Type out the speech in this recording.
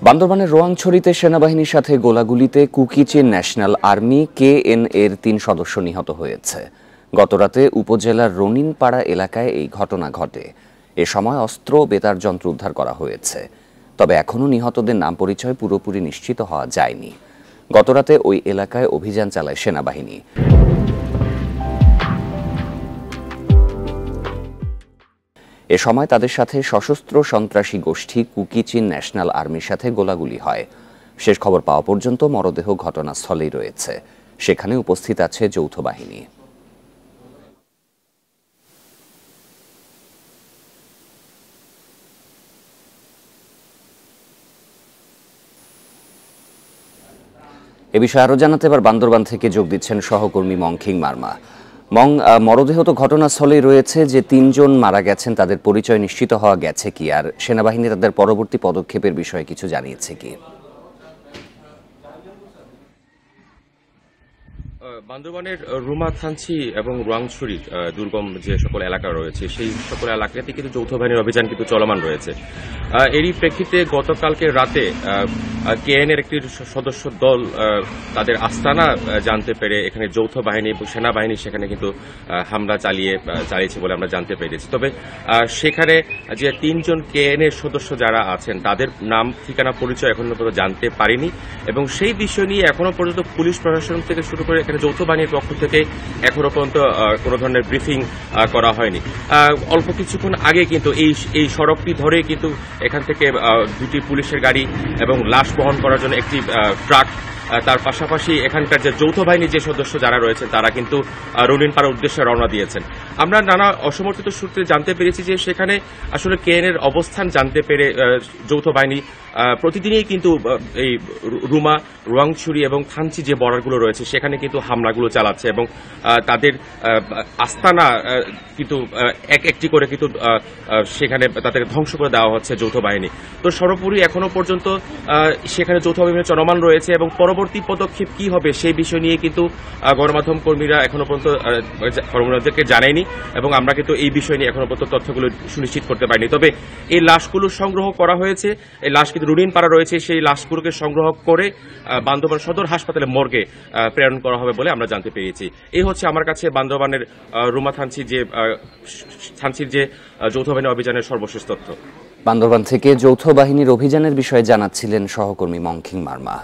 বান্দরবানের রোয়াংছড়িতে সেনাবাহিনীর সাথে গোলাগুলিতে কুকিচিন ন্যাশনাল আর্মি KN-এর ৩ সদস্য নিহত হয়েছে। গতরাতে উপজেলার রনিনপাড়া এলাকায় এই ঘটনা ঘটে। এ সময় অস্ত্র ও বেতার যন্ত্র উদ্ধার করা হয়েছে। তবে এখনও নিহতদের নাম পরিচয় পুরোপুরি নিশ্চিত হওয়া যায়নি। গতরাতে ওই এলাকায় অভিযান চালায় সেনাবাহিনী। এ সময় তাদের সাথে সশস্ত্র সন্ত্রাসী গোষ্ঠী কুকিচিন ন্যাশনাল আর্মির সাথে গোলাগুলি হয়। শেষ খবর পাওয়া পর্যন্ত মরদেহ ঘটনাস্থলেই রয়েছে। সেখানে উপস্থিত আছে যৌথ বাহিনী। এ বিষয়ে আরো জানাতে এবার বান্দরবান থেকে যোগ দিচ্ছেন সহকর্মী মংখিং মারমা। মরদেহ তো ঘটনাস্থলেই রয়েছে, যে ৩ জন মারা গেছেন তাদের পরিচয় নিশ্চিত হওয়া গেছে কি, আর সেনাবাহিনী তাদের পরবর্তী পদক্ষেপের বিষয়ে কিছু জানিয়েছে কি? বান্দরবানের রুমা, থানচি এবং রোয়াংছড়ির দুর্গম যে সকল এলাকা রয়েছে সেই সকল এলাকাতে কিন্তু যৌথ বাহিনীর অভিযান কিন্তু চলমান রয়েছে। এরই প্রেক্ষিতে গতকালকে রাতে KN-এর একটি সদস্য দল তাদের আস্তানা জানতে পেরে এখানে যৌথ বাহিনী এবং সেনাবাহিনী সেখানে কিন্তু হামলা চালিয়েছে বলে আমরা জানতে পেরেছি। তবে সেখানে যে ৩ জন KN-এর সদস্য যারা আছেন তাদের নাম ঠিকানা পরিচয় এখনো পর্যন্ত জানতে পারিনি, এবং সেই বিষয় নিয়ে এখনো পর্যন্ত পুলিশ প্রশাসন থেকে শুরু করে এখানে যৌথ বাহিনীর পক্ষ থেকে এখনো পর্যন্ত কোনো ধরনের ব্রিফিং করা হয়নি। অল্প কিছুক্ষণ আগে কিন্তু এই সড়কটি ধরে কিন্তু এখান থেকে 2টি পুলিশের গাড়ি এবং লাশ বহন করার জন্য একটি ট্রাক, তার পাশাপাশি এখানকার যে যৌথ বাহিনীর যে সদস্য যারা রয়েছেন তারা কিন্তু রনিনপাড়ার উদ্দেশ্যে রওনা দিয়েছেন। আমরা নানা অসমর্থিত সূত্রে জানতে পেরেছি যে সেখানে আসলে KN-এর অবস্থান জানতে পেরে যৌথ বাহিনী প্রতিদিনই কিন্তু এই রুমা, রোয়াংছড়ি এবং থানচি যে বর্ডারগুলো রয়েছে সেখানে কিন্তু হামলাগুলো চালাচ্ছে, এবং তাদের আস্তানা কিন্তু একটি করে কিন্তু সেখানে তাদের ধ্বংস করে দেওয়া হচ্ছে যৌথ বাহিনী। তো সর্বোপরি এখনো পর্যন্ত সেখানে যৌথ বাহিনী চলমান রয়েছে, এবং পরবর্তী পদক্ষেপ কি হবে সেই বিষয় নিয়ে কিন্তু গণমাধ্যম কর্মীরা এখনো পর্যন্ত কর্মীদেরকে জানায়নি, এবং আমরা কিন্তু এই বিষয় নিয়ে এখনো পর্যন্ত তথ্যগুলো সুনিশ্চিত করতে পারিনি। তবে এই লাশগুলো সংগ্রহ করা হয়েছে, এই লাশ কিন্তু রনিনপাড়া রয়েছে, সেই লাশগুলোকে সংগ্রহ করে বান্দরবান সদর হাসপাতালে মর্গে প্রেরণ করা হবে বলে আমরা জানতে পেরেছি। এই হচ্ছে আমার কাছে বান্দরবানের রুমা থানচির যে যৌথ বাহিনী অভিযানের সর্বশেষ তথ্য। বান্দরবান থেকে যৌথ বাহিনীর অভিযানের বিষয়ে জানাচ্ছিলেন সহকর্মী মংখিং মারমা।